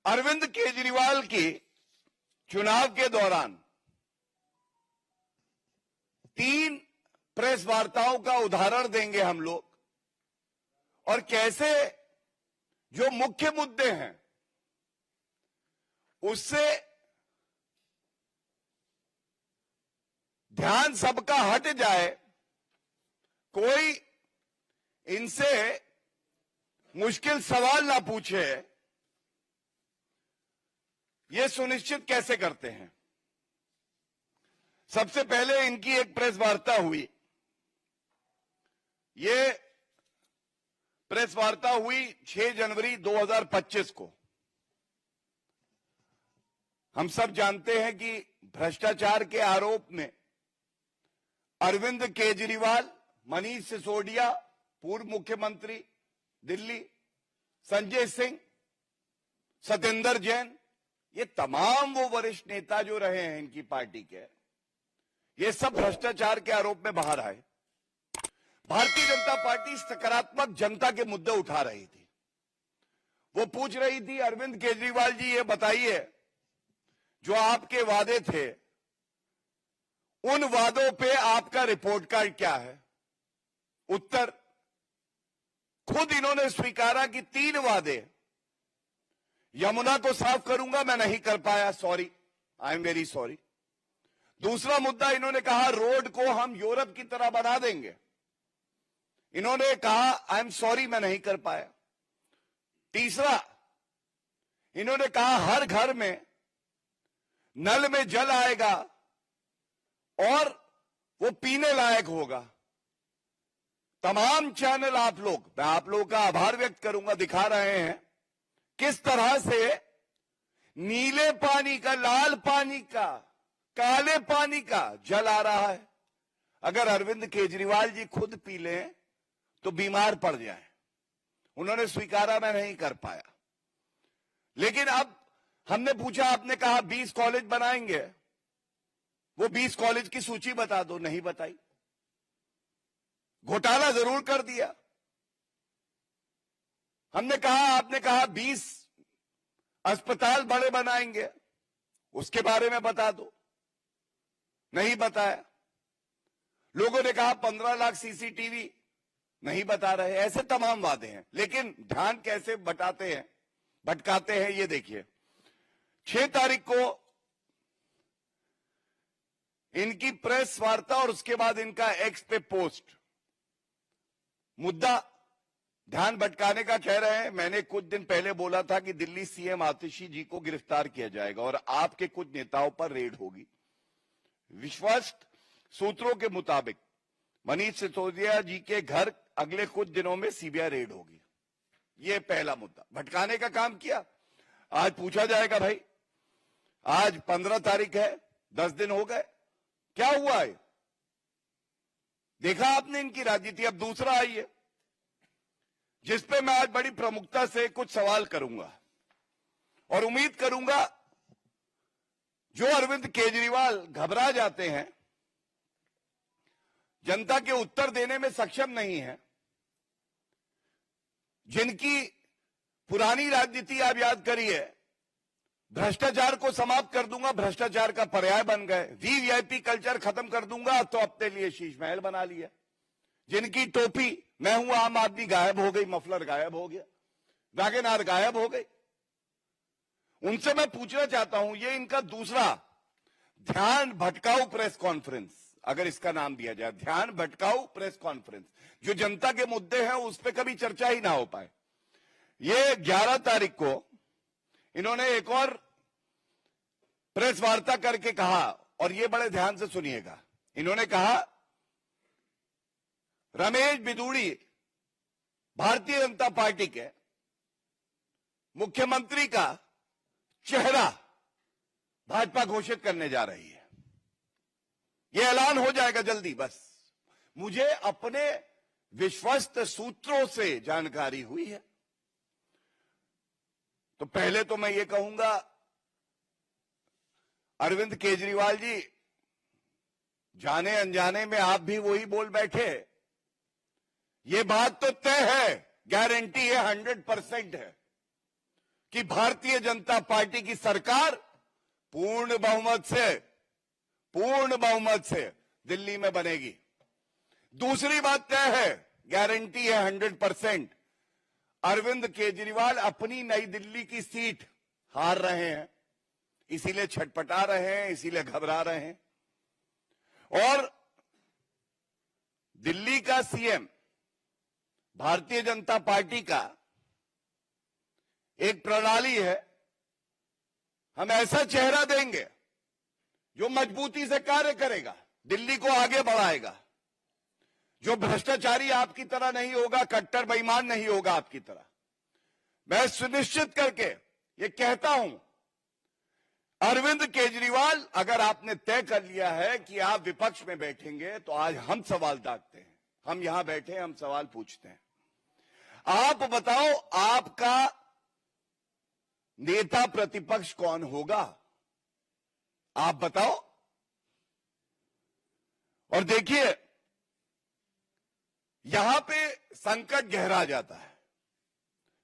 अरविंद केजरीवाल की चुनाव के दौरान 3 प्रेस वार्ताओं का उदाहरण देंगे हम लोग, और कैसे जो मुख्य मुद्दे हैं उससे ध्यान सबका हट जाए, कोई इनसे मुश्किल सवाल ना पूछे, ये सुनिश्चित कैसे करते हैं। सबसे पहले इनकी एक प्रेस वार्ता हुई। ये प्रेस वार्ता हुई 6 जनवरी 2025 को। हम सब जानते हैं कि भ्रष्टाचार के आरोप में अरविंद केजरीवाल, मनीष सिसोदिया पूर्व मुख्यमंत्री दिल्ली, संजय सिंह, सत्येंद्र जैन, ये तमाम वो वरिष्ठ नेता जो रहे हैं इनकी पार्टी के, ये सब भ्रष्टाचार के आरोप में बाहर आए। भारतीय जनता पार्टी सकारात्मक जनता के मुद्दे उठा रही थी। वो पूछ रही थी, अरविंद केजरीवाल जी ये बताइए, जो आपके वादे थे उन वादों पे आपका रिपोर्ट कार्ड क्या है। उत्तर, खुद इन्होंने स्वीकारा कि 3 वादे, यमुना को साफ करूंगा, मैं नहीं कर पाया, sorry, I am very sorry. दूसरा मुद्दा इन्होंने कहा रोड को हम यूरोप की तरह बना देंगे, इन्होंने कहा आई एम सॉरी, मैं नहीं कर पाया। तीसरा, इन्होंने कहा हर घर में नल में जल आएगा और वो पीने लायक होगा। तमाम चैनल आप लोग, मैं आप लोगों का आभार व्यक्त करूंगा, दिखा रहे हैं किस तरह से नीले पानी का, लाल पानी का, काले पानी का जल आ रहा है। अगर अरविंद केजरीवाल जी खुद पी लें तो बीमार पड़ जाए। उन्होंने स्वीकारा मैं नहीं कर पाया। लेकिन अब हमने पूछा, आपने कहा 20 कॉलेज बनाएंगे, वो 20 कॉलेज की सूची बता दो, नहीं बताई। घोटाला जरूर कर दिया। हमने कहा, आपने कहा 20 अस्पताल बड़े बनाएंगे, उसके बारे में बता दो, नहीं बताया। लोगों ने कहा 15 लाख सीसीटीवी, नहीं बता रहे। ऐसे तमाम वादे हैं, लेकिन ध्यान कैसे भटकाते हैं ये देखिए। 6 तारीख को इनकी प्रेस वार्ता और उसके बाद इनका एक्स पे पोस्ट। मुद्दा ध्यान भटकाने का कह रहे हैं। मैंने कुछ दिन पहले बोला था कि दिल्ली सीएम आतिशी जी को गिरफ्तार किया जाएगा और आपके कुछ नेताओं पर रेड होगी। विश्वस्त सूत्रों के मुताबिक मनीष सिसोदिया जी के घर अगले कुछ दिनों में सीबीआई रेड होगी। यह पहला मुद्दा, भटकाने का काम किया। आज पूछा जाएगा, भाई आज 15 तारीख है, 10 दिन हो गए, क्या हुआ है? देखा आपने इनकी राजनीति। अब दूसरा आइए, जिस पे मैं आज बड़ी प्रमुखता से कुछ सवाल करूंगा और उम्मीद करूंगा जो अरविंद केजरीवाल घबरा जाते हैं, जनता के उत्तर देने में सक्षम नहीं है, जिनकी पुरानी राजनीति आप याद करिए, भ्रष्टाचार को समाप्त कर दूंगा, भ्रष्टाचार का पर्याय बन गए, वीवीआईपी कल्चर खत्म कर दूंगा, तो अपने लिए शीश महल बना लिया। जिनकी टोपी मैं हूं आम आदमी गायब हो गई, मफलर गायब हो गया, वैगन गायब हो गई। उनसे मैं पूछना चाहता हूं, ये इनका दूसरा ध्यान भटकाऊ प्रेस कॉन्फ्रेंस, अगर इसका नाम दिया जाए, ध्यान भटकाऊ प्रेस कॉन्फ्रेंस, जो जनता के मुद्दे हैं उस पर कभी चर्चा ही ना हो पाए। ये 11 तारीख को इन्होंने एक और प्रेस वार्ता करके कहा, और ये बड़े ध्यान से सुनिएगा, इन्होंने कहा रमेश बिधूड़ी भारतीय जनता पार्टी के मुख्यमंत्री का चेहरा भाजपा घोषित करने जा रही है। यह ऐलान हो जाएगा जल्दी। बस मुझे अपने विश्वस्त सूत्रों से जानकारी हुई है। तो पहले तो मैं ये कहूंगा, अरविंद केजरीवाल जी, जाने अनजाने में आप भी वही बोल बैठे। ये बात तो तय है, गारंटी है, 100% है कि भारतीय जनता पार्टी की सरकार पूर्ण बहुमत से दिल्ली में बनेगी। दूसरी बात तय है, गारंटी है 100%, अरविंद केजरीवाल अपनी नई दिल्ली की सीट हार रहे हैं, इसीलिए छटपटा रहे हैं, इसीलिए घबरा रहे हैं। और दिल्ली का सीएम भारतीय जनता पार्टी का एक प्रणाली है, हम ऐसा चेहरा देंगे जो मजबूती से कार्य करेगा, दिल्ली को आगे बढ़ाएगा, जो भ्रष्टाचारी आपकी तरह नहीं होगा, कट्टर बेईमान नहीं होगा आपकी तरह। मैं सुनिश्चित करके ये कहता हूं, अरविंद केजरीवाल, अगर आपने तय कर लिया है कि आप विपक्ष में बैठेंगे तो आज हम सवाल दागते हैं, हम यहां बैठे हम सवाल पूछते हैं। आप बताओ, आपका नेता प्रतिपक्ष कौन होगा? आप बताओ। और देखिए, यहां पे संकट गहरा जाता है।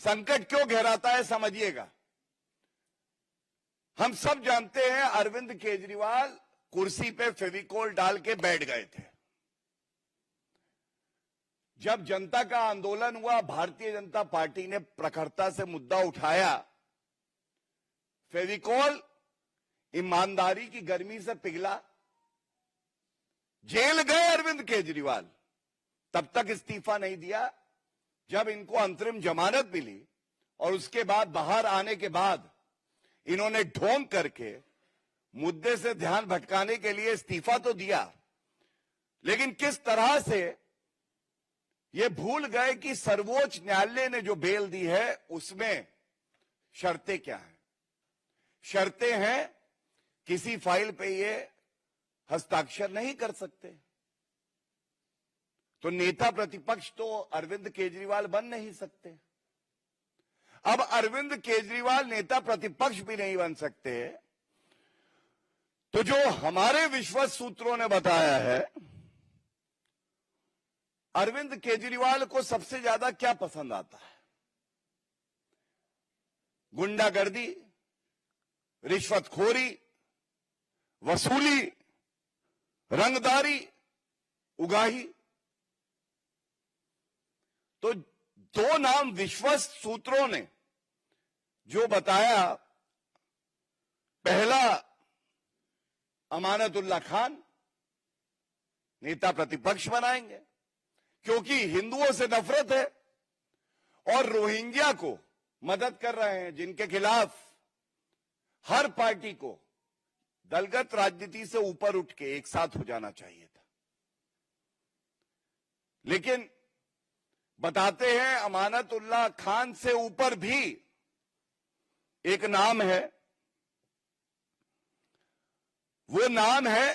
संकट क्यों गहराता है समझिएगा। हम सब जानते हैं अरविंद केजरीवाल कुर्सी पे फेविकोल डाल के बैठ गए थे। जब जनता का आंदोलन हुआ, भारतीय जनता पार्टी ने प्रखरता से मुद्दा उठाया, फेविकोल ईमानदारी की गर्मी से पिघला, जेल गए अरविंद केजरीवाल, तब तक इस्तीफा नहीं दिया। जब इनको अंतरिम जमानत मिली और उसके बाद बाहर आने के बाद इन्होंने ढोंग करके मुद्दे से ध्यान भटकाने के लिए इस्तीफा तो दिया, लेकिन किस तरह से ये भूल गए कि सर्वोच्च न्यायालय ने जो बेल दी है उसमें शर्तें क्या हैं। शर्तें हैं, किसी फाइल पे ये हस्ताक्षर नहीं कर सकते, तो नेता प्रतिपक्ष तो अरविंद केजरीवाल बन नहीं सकते। अब अरविंद केजरीवाल नेता प्रतिपक्ष भी नहीं बन सकते, तो जो हमारे विश्वस्त सूत्रों ने बताया है, अरविंद केजरीवाल को सबसे ज्यादा क्या पसंद आता है? गुंडागर्दी, रिश्वतखोरी, वसूली, रंगदारी, उगाही। तो दो नाम विश्वस्त सूत्रों ने जो बताया, पहला अमानतुल्लाह खान नेता प्रतिपक्ष बनाएंगे क्योंकि हिंदुओं से नफरत है और रोहिंग्या को मदद कर रहे हैं, जिनके खिलाफ हर पार्टी को दलगत राजनीति से ऊपर उठ के एक साथ हो जाना चाहिए था। लेकिन बताते हैं अमानतुल्लाह खान से ऊपर भी एक नाम है, वो नाम है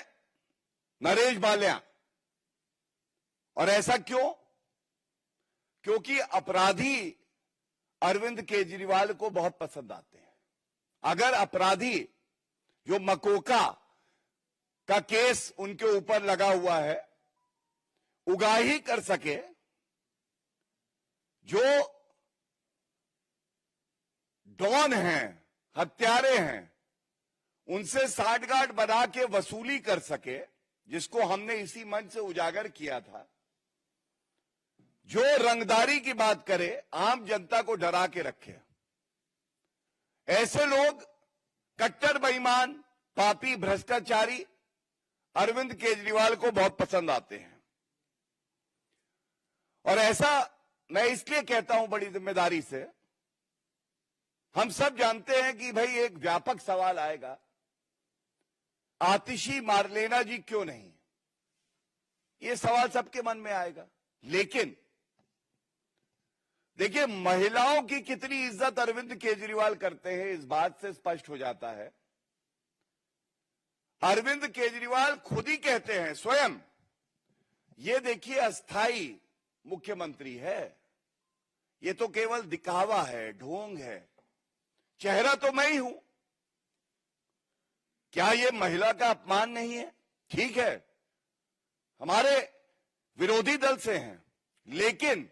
नरेश बाल्या। और ऐसा क्यों? क्योंकि अपराधी अरविंद केजरीवाल को बहुत पसंद आते हैं। अगर अपराधी जो मकोका का केस उनके ऊपर लगा हुआ है उगाही कर सके, जो डॉन हैं, हत्यारे हैं, उनसे साठगांठ बना के वसूली कर सके, जिसको हमने इसी मंच से उजागर किया था, जो रंगदारी की बात करे, आम जनता को डरा के रखे, ऐसे लोग कट्टर बेईमान, पापी, भ्रष्टाचारी अरविंद केजरीवाल को बहुत पसंद आते हैं। और ऐसा मैं इसलिए कहता हूं बड़ी जिम्मेदारी से, हम सब जानते हैं कि भाई एक व्यापक सवाल आएगा, आतिशी मारलेना जी क्यों नहीं, ये सवाल सबके मन में आएगा। लेकिन देखिए, महिलाओं की कितनी इज्जत अरविंद केजरीवाल करते हैं, इस बात से स्पष्ट हो जाता है। अरविंद केजरीवाल खुद ही कहते हैं स्वयं, ये देखिए अस्थाई मुख्यमंत्री है, ये तो केवल दिखावा है, ढोंग है, चेहरा तो मैं ही हूं। क्या ये महिला का अपमान नहीं है? ठीक है, हमारे विरोधी दल से हैं, लेकिन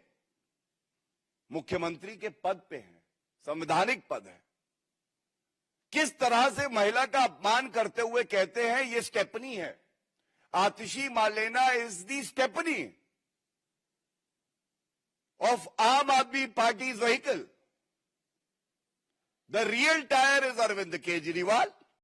मुख्यमंत्री के पद पे हैं, संवैधानिक पद है, किस तरह से महिला का अपमान करते हुए कहते हैं ये स्टेपनी है, Atishi Marlena is the stepney of Aam Aadmi Party's vehicle. The real tire is Arvind Kejriwal.